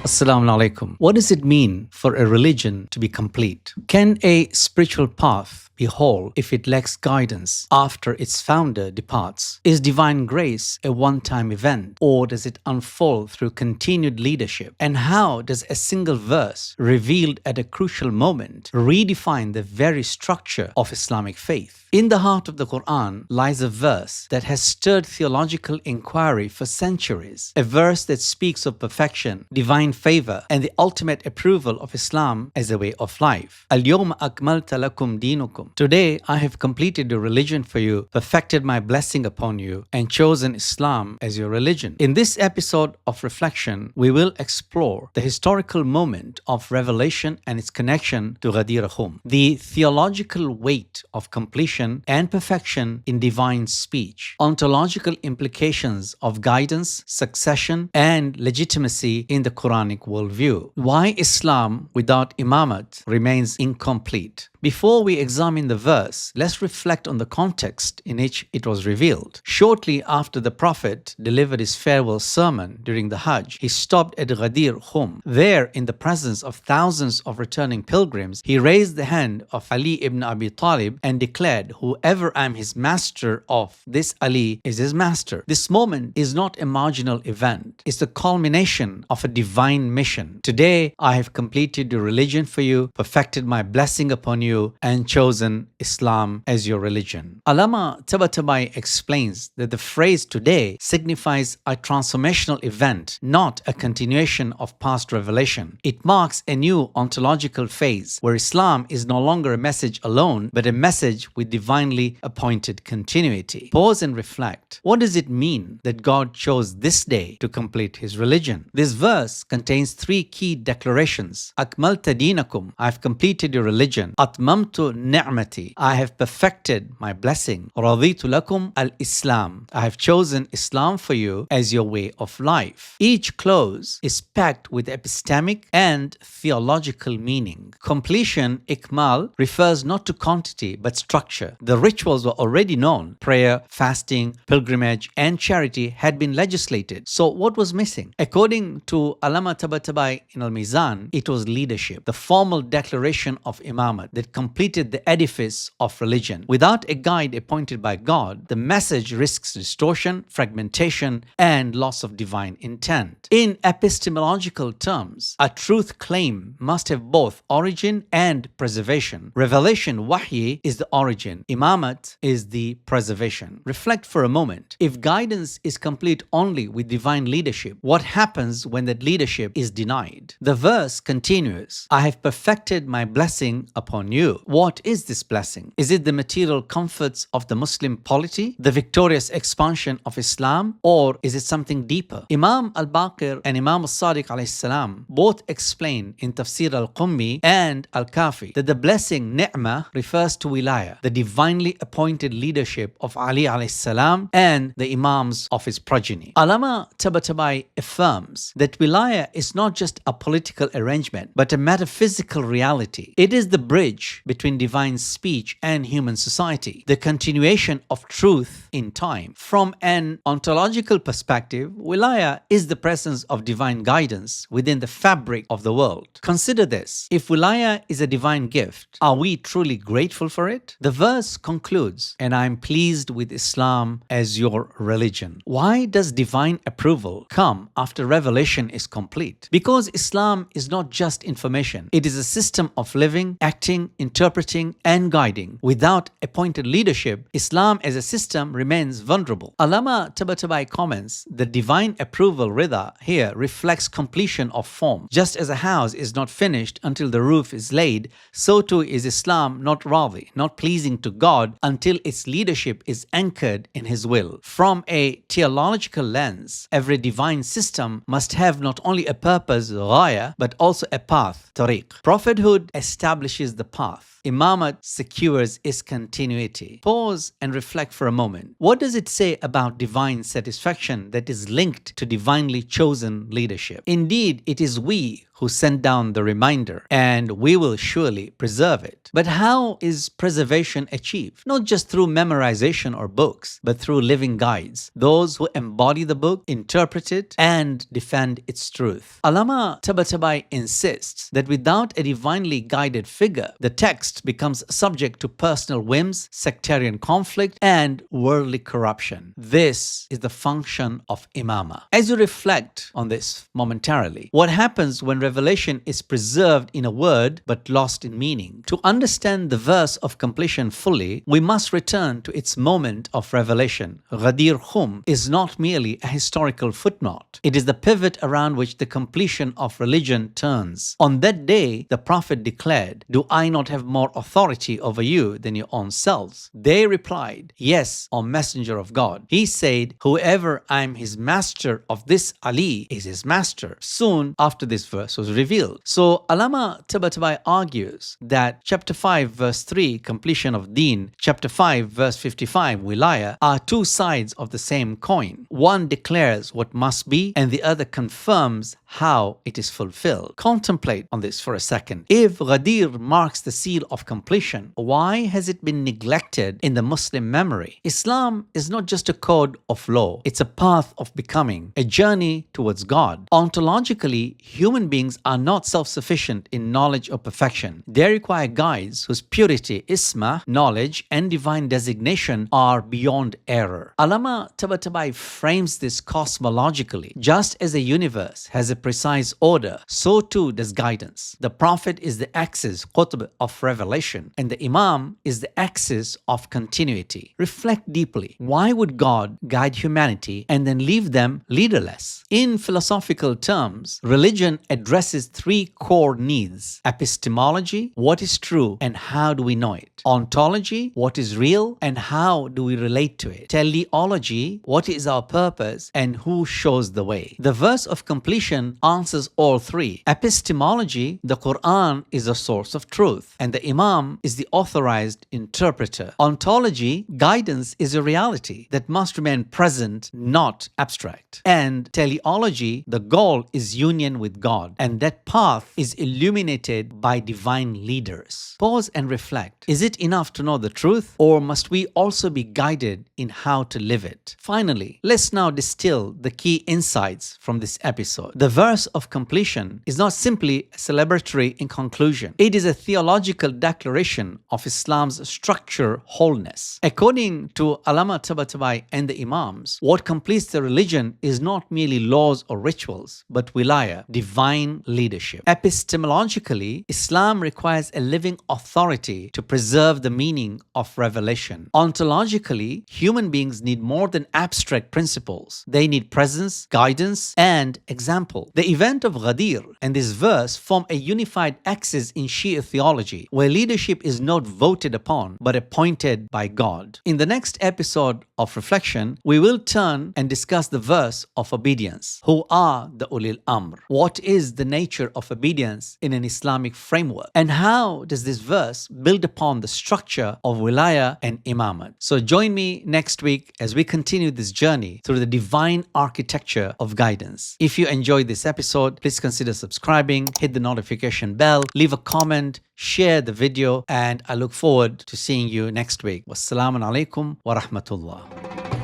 Assalamu alaikum. What does it mean for a religion to be complete? Can a spiritual path be whole if it lacks guidance after its founder departs? Is divine grace a one-time event, or does it unfold through continued leadership? And how does a single verse revealed at a crucial moment redefine the very structure of Islamic faith? In the heart of the Qur'an lies a verse that has stirred theological inquiry for centuries, a verse that speaks of perfection, divine favor, and the ultimate approval of Islam as a way of life. Al-Yawma akmaltu lakum dīnukum. Today I have completed your religion for you, perfected my blessing upon you, and chosen Islam as your religion. In this episode of reflection, we will explore the historical moment of revelation and its connection to Ghadīr Khumm, the theological weight of completion and perfection in divine speech, ontological implications of guidance, succession, and legitimacy in the Qur'anic worldview, why Islam without Imamate remains incomplete. Before we examine the verse, let's reflect on the context in which it was revealed. Shortly after the Prophet delivered his farewell sermon during the Hajj, he stopped at Ghadīr Khumm. There, in the presence of thousands of returning pilgrims, he raised the hand of Ali ibn Abi Talib and declared, "Whoever I am his master of, this Ali is his master." This moment is not a marginal event. It's the culmination of a divine mission. Today, I have completed your religion for you, perfected my blessing upon you, and chosen Islam as your religion. Āllāmah Ṭabāṭabāʻī explains that the phrase today signifies a transformational event, not a continuation of past revelation. It marks a new ontological phase where Islam is no longer a message alone, but a message with divinely appointed continuity. Pause and reflect. What does it mean that God chose this day to complete his religion? This verse contains three key declarations. Akmaltu dīnakum, I have completed your religion. Atmamtu ni'mati, I have perfected my blessing. Raditu lakum al-Islam, I have chosen Islam for you as your way of life. Each clause is packed with epistemic and theological meaning. Completion, ikmal, refers not to quantity but structure. The rituals were already known. Prayer, fasting, pilgrimage, and charity had been legislated. So what was missing? According to āllāmah Ṭabāṭabāʻī in al-Mīzān, it was leadership, the formal declaration of Imamate that completed the edifice of religion. Without a guide appointed by God, the message risks distortion, fragmentation, and loss of divine intent. In epistemological terms, a truth claim must have both origin and preservation. Revelation, waḥy, is the origin. Imamate is the preservation. Reflect for a moment. If guidance is complete only with divine leadership, what happens when that leadership is denied? The verse continues, I have perfected my blessing upon you. What is this blessing? Is it the material comforts of the Muslim polity, the victorious expansion of Islam, or is it something deeper? Imam al-Baqir and Imam al-Sadiq alayhi salam both explain in Tafsir al-Qummi and al-Kafi that the blessing ni'mah refers to wilayah, the divinely appointed leadership of Ali alayhi salam and the imams of his progeny. Āllāmah Ṭabāṭabāʻī affirms that wilayah is not just a political arrangement, but a metaphysical reality. It is the bridge between divine speech and human society, the continuation of truth in time. From an ontological perspective, wilayah is the presence of divine guidance within the fabric of the world. Consider this. If wilayah is a divine gift, are we truly grateful for it? The verse concludes, and I am pleased with Islam as your religion. Why does divine approval come after revelation is complete? Because Islam is not just information. It is a system of living, acting, interpreting, and guiding. Without appointed leadership, Islam as a system remains vulnerable. Āllāmah Ṭabāṭabāʻī comments, the divine approval rida here reflects completion of form. Just as a house is not finished until the roof is laid, so too is Islam not radi, not pleasing to God until its leadership is anchored in His will. From a theological lens, every divine system must have not only a purpose, ghaya, but also a path, tariq. Prophethood establishes the path. Imamate secures its continuity. Pause and reflect for a moment. What does it say about divine satisfaction that is linked to divinely chosen leadership? Indeed, it is we who sent down the reminder, and we will surely preserve it. But how is preservation achieved? Not just through memorization or books, but through living guides, those who embody the book, interpret it, and defend its truth. ʿAllāmah Ṭabāṭabāʻī insists that without a divinely guided figure, the text becomes subject to personal whims, sectarian conflict, and worldly corruption. This is the function of Imamah. As you reflect on this momentarily, what happens when revelation is preserved in a word but lost in meaning? To understand the verse of completion fully, we must return to its moment of revelation. Ghadīr Khumm is not merely a historical footnote. It is the pivot around which the completion of religion turns. On that day, the Prophet declared, "Do I not have more authority over you than your own selves?" They replied, "Yes, O Messenger of God." He said, "Whoever I am his master of this Ali is his master." Soon after this verse was revealed. So ʿAllāmah Ṭabāṭabāʻī argues that chapter 5 verse 3, completion of deen, chapter 5 verse 55, wilayah, are two sides of the same coin. One declares what must be and the other confirms how it is fulfilled. Contemplate on this for a second. If Ghadir marks the seal of completion, why has it been neglected in the Muslim memory? Islam is not just a code of law, it's a path of becoming, a journey towards God. Ontologically, human beings are not self-sufficient in knowledge or perfection. They require guides whose purity, isma, knowledge, and divine designation are beyond error. ʿAllāmah Ṭabāṭabāʻī frames this cosmologically. Just as the universe has a precise order, so too does guidance. The Prophet is the axis, qutb, of revelation, and the Imam is the axis of continuity. Reflect deeply. Why would God guide humanity and then leave them leaderless? In philosophical terms, religion addresses three core needs: epistemology, what is true and how do we know it; ontology, what is real and how do we relate to it; teleology, what is our purpose and who shows the way. The verse of completion answers all three. Epistemology, the Qur'an is a source of truth, and the Imam is the authorized interpreter. Ontology, guidance is a reality that must remain present, not abstract. And teleology, the goal is union with God, and that path is illuminated by divine leaders. Pause and reflect. Is it enough to know the truth, or must we also be guided in how to live it? Finally, let's now distill the key insights from this episode. The verse of completion is not simply a celebratory in conclusion. It is a theological declaration of Islam's structure wholeness. According to ʿAllāmah Ṭabāṭabāʻī and the Imams, what completes the religion is not merely laws or rituals, but wilayah, divine leadership. Epistemologically, Islam requires a living authority to preserve the meaning of revelation. Ontologically, human beings need more than abstract principles. They need presence, guidance, and example. The event of Ghadir and this verse form a unified axis in Shia theology, where leadership is not voted upon, but appointed by God. In the next episode of Reflection, we will turn and discuss the verse of obedience. Who are the ulil amr? What is the nature of obedience in an Islamic framework? And how does this verse build upon the structure of wilayah and imamate? So join me next week as we continue this journey through the divine architecture of guidance. If you enjoyed this episode, please consider subscribing, hit the notification bell, leave a comment, share the video, and I look forward to seeing you next week. Wassalamu alaikum wa rahmatullah.